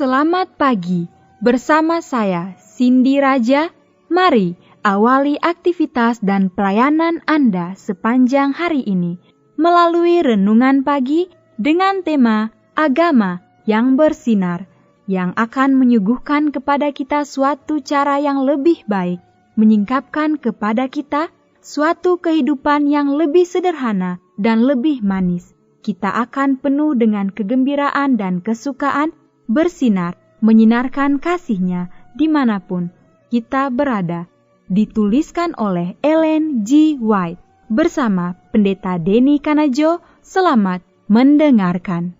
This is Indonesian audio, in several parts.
Selamat pagi, bersama saya Cindy Raja. Mari awali aktivitas dan pelayanan Anda sepanjang hari ini melalui renungan pagi dengan tema agama yang bersinar, yang akan menyuguhkan kepada kita suatu cara yang lebih baik, menyingkapkan kepada kita suatu kehidupan yang lebih sederhana dan lebih manis. Kita akan penuh dengan kegembiraan dan kesukaan, bersinar, menyinarkan kasih-Nya dimanapun kita berada. Dituliskan oleh Ellen G. White bersama Pendeta Denny Kanajo. Selamat mendengarkan.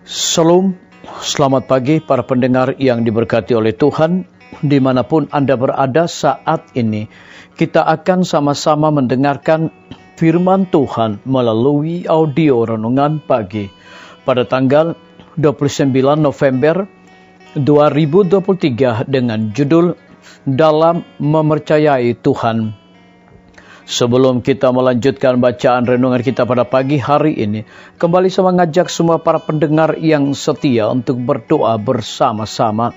Shalom, selamat pagi para pendengar yang diberkati oleh Tuhan. Dimanapun Anda berada saat ini, kita akan sama-sama mendengarkan firman Tuhan melalui audio renungan pagi pada tanggal 29 November 2023 dengan judul Dalam Mempercayai Tuhan. Sebelum kita melanjutkan bacaan renungan kita pada pagi hari ini, kembali saya mengajak semua para pendengar yang setia untuk berdoa bersama-sama.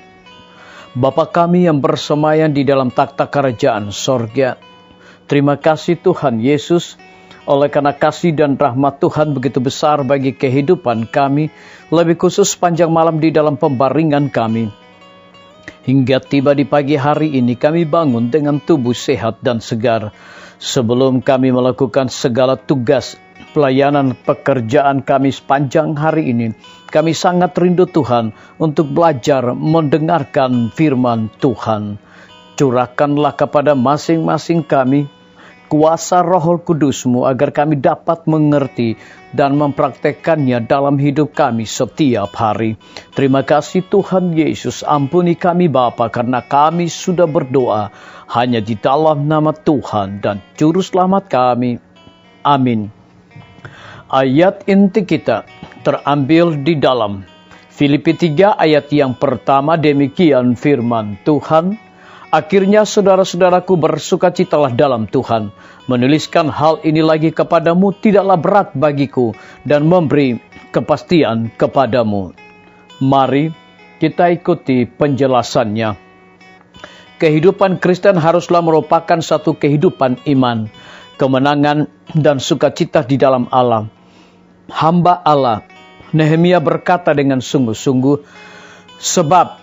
Bapa kami yang bersemayam di dalam takhta kerajaan sorga, terima kasih Tuhan Yesus, oleh karena kasih dan rahmat Tuhan begitu besar bagi kehidupan kami, lebih khusus sepanjang malam di dalam pembaringan kami. Hingga tiba di pagi hari ini kami bangun dengan tubuh sehat dan segar. Sebelum kami melakukan segala tugas, pelayanan, pekerjaan kami sepanjang hari ini, kami sangat rindu Tuhan untuk belajar mendengarkan firman Tuhan. Curahkanlah kepada masing-masing kami kuasa Roh Kudus-Mu agar kami dapat mengerti dan mempraktekkannya dalam hidup kami setiap hari. Terima kasih Tuhan Yesus, ampuni kami Bapa karena kami sudah berdoa hanya di dalam nama Tuhan dan Juru Selamat kami. Amin. Ayat inti kita terambil di dalam Filipi 3 ayat yang pertama, demikian firman Tuhan. Akhirnya saudara-saudaraku, bersukacitalah dalam Tuhan. Menuliskan hal ini lagi kepadamu tidaklah berat bagiku dan memberi kepastian kepadamu. Mari kita ikuti penjelasannya. Kehidupan Kristen haruslah merupakan satu kehidupan iman, kemenangan dan sukacita di dalam Allah. Hamba Allah, Nehemia berkata dengan sungguh-sungguh, sebab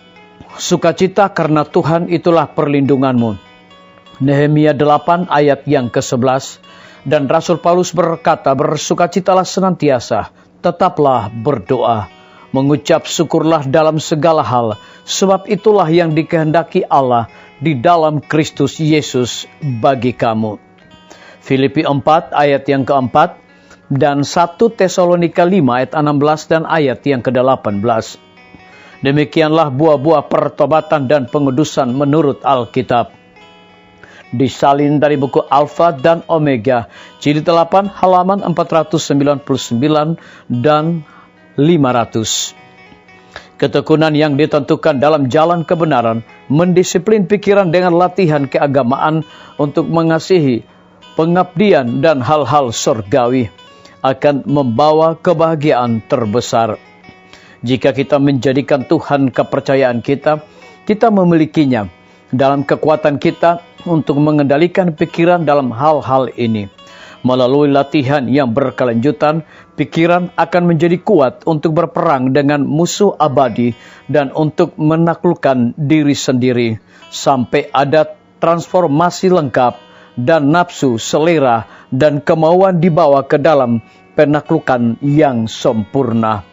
sukacita karena Tuhan itulah perlindunganmu. Nehemia 8 ayat yang ke-11. Dan Rasul Paulus berkata, bersukacitalah senantiasa, tetaplah berdoa, mengucap syukurlah dalam segala hal, sebab itulah yang dikehendaki Allah di dalam Kristus Yesus bagi kamu. Filipi 4 ayat yang ke-4 dan 1 Tesalonika 5 ayat 16 dan ayat yang ke-18. Demikianlah buah-buah pertobatan dan pengudusan menurut Alkitab. Disalin dari buku Alfa dan Omega, jilid 8 halaman 499 dan 500. Ketekunan yang ditentukan dalam jalan kebenaran, mendisiplin pikiran dengan latihan keagamaan untuk mengasihi, pengabdian dan hal-hal surgawi akan membawa kebahagiaan terbesar. Jika kita menjadikan Tuhan kepercayaan kita, kita memilikinya dalam kekuatan kita untuk mengendalikan pikiran dalam hal-hal ini. Melalui latihan yang berkelanjutan, pikiran akan menjadi kuat untuk berperang dengan musuh abadi dan untuk menaklukkan diri sendiri sampai ada transformasi lengkap dan nafsu, selera, dan kemauan dibawa ke dalam penaklukan yang sempurna.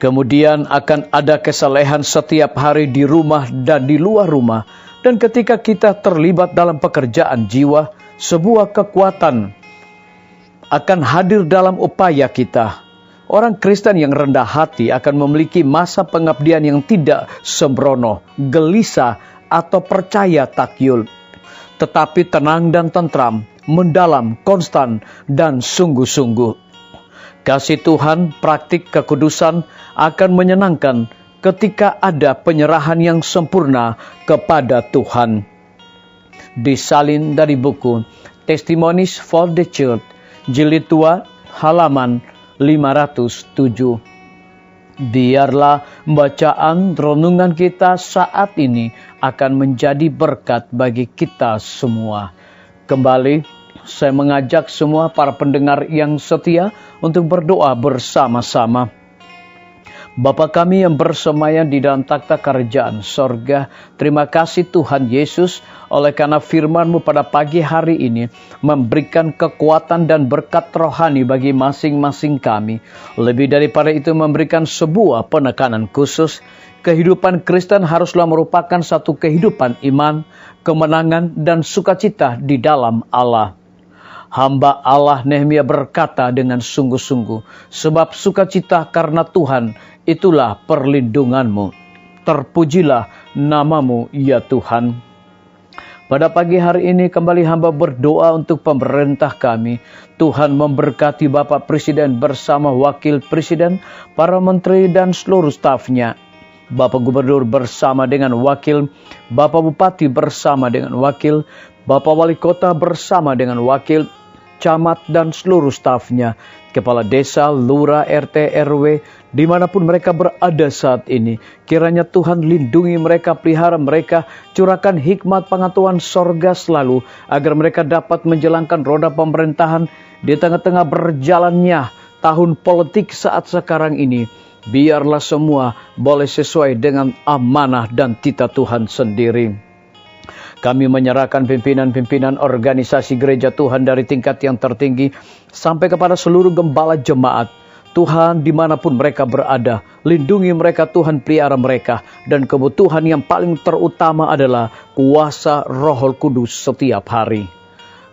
Kemudian akan ada kesalehan setiap hari di rumah dan di luar rumah. Dan ketika kita terlibat dalam pekerjaan jiwa, sebuah kekuatan akan hadir dalam upaya kita. Orang Kristen yang rendah hati akan memiliki masa pengabdian yang tidak sembrono, gelisah, atau percaya takyul. Tetapi tenang dan tentram, mendalam, konstan, dan sungguh-sungguh. Kasih Tuhan, praktik kekudusan akan menyenangkan ketika ada penyerahan yang sempurna kepada Tuhan. Disalin dari buku Testimonies for the Church, jilid 2, halaman 507. Biarlah bacaan renungan kita saat ini akan menjadi berkat bagi kita semua. Kembali, saya mengajak semua para pendengar yang setia untuk berdoa bersama-sama. Bapa kami yang bersemayam di dalam takhta kerajaan sorga, terima kasih Tuhan Yesus oleh karena firman-Mu pada pagi hari ini memberikan kekuatan dan berkat rohani bagi masing-masing kami. Lebih daripada itu memberikan sebuah penekanan khusus. Kehidupan Kristen haruslah merupakan satu kehidupan iman, kemenangan dan sukacita di dalam Allah. Hamba Allah Nehemia berkata dengan sungguh-sungguh, sebab sukacita karena Tuhan, itulah perlindungan-Mu. Terpujilah nama-Mu, ya Tuhan. Pada pagi hari ini kembali hamba berdoa untuk pemerintah kami. Tuhan memberkati Bapak Presiden bersama Wakil Presiden, para menteri dan seluruh stafnya. Bapak Gubernur bersama dengan wakil, Bapak Bupati bersama dengan wakil, Bapak Wali Kota bersama dengan wakil, camat dan seluruh stafnya, kepala desa, lurah, RT, RW, dimanapun mereka berada saat ini. Kiranya Tuhan lindungi mereka, pelihara mereka, curahkan hikmat pengetahuan sorga selalu, agar mereka dapat menjalankan roda pemerintahan di tengah-tengah berjalannya tahun politik saat sekarang ini. Biarlah semua boleh sesuai dengan amanah dan titah Tuhan sendiri. Kami menyerahkan pimpinan-pimpinan organisasi gereja Tuhan dari tingkat yang tertinggi sampai kepada seluruh gembala jemaat. Tuhan dimanapun mereka berada, lindungi mereka Tuhan, pelihara mereka. Dan kebutuhan yang paling terutama adalah kuasa Roh Kudus setiap hari.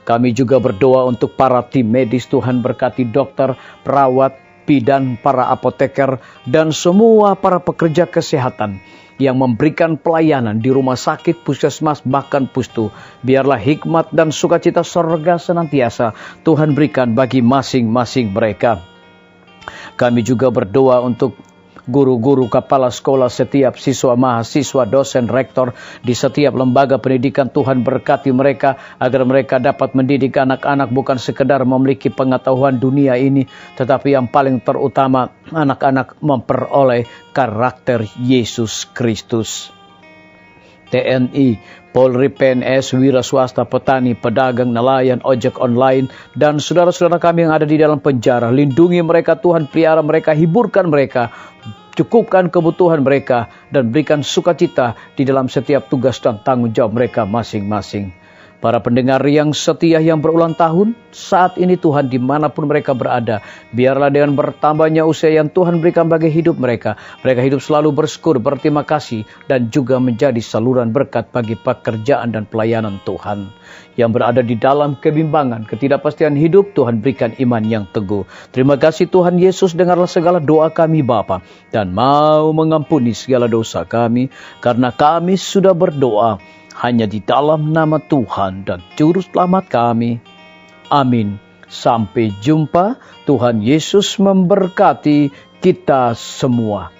Kami juga berdoa untuk para tim medis, Tuhan berkati dokter, perawat, bidan, para apoteker, dan semua para pekerja kesehatan yang memberikan pelayanan di rumah sakit, puskesmas, bahkan pustu. Biarlah hikmat dan sukacita sorga senantiasa Tuhan berikan bagi masing-masing mereka. Kami juga berdoa untuk guru-guru, kepala sekolah, setiap siswa, mahasiswa, dosen, rektor di setiap lembaga pendidikan. Tuhan berkati mereka agar mereka dapat mendidik anak-anak bukan sekedar memiliki pengetahuan dunia ini, tetapi yang paling terutama anak-anak memperoleh karakter Yesus Kristus. TNI, Polri, PNS, wira swasta, petani, pedagang, nelayan, ojek online, dan saudara-saudara kami yang ada di dalam penjara. Lindungi mereka Tuhan, pelihara mereka, hiburkan mereka, cukupkan kebutuhan mereka, dan berikan sukacita di dalam setiap tugas dan tanggung jawab mereka masing-masing. Para pendengar yang setia yang berulang tahun, saat ini Tuhan dimanapun mereka berada, biarlah dengan bertambahnya usia yang Tuhan berikan bagi hidup mereka, mereka hidup selalu bersyukur, berterima kasih, dan juga menjadi saluran berkat bagi pekerjaan dan pelayanan Tuhan. Yang berada di dalam kebimbangan, ketidakpastian hidup, Tuhan berikan iman yang teguh. Terima kasih Tuhan Yesus, dengarlah segala doa kami Bapa, dan mau mengampuni segala dosa kami, karena kami sudah berdoa hanya di dalam nama Tuhan dan Juru Selamat kami. Amin. Sampai jumpa. Tuhan Yesus memberkati kita semua.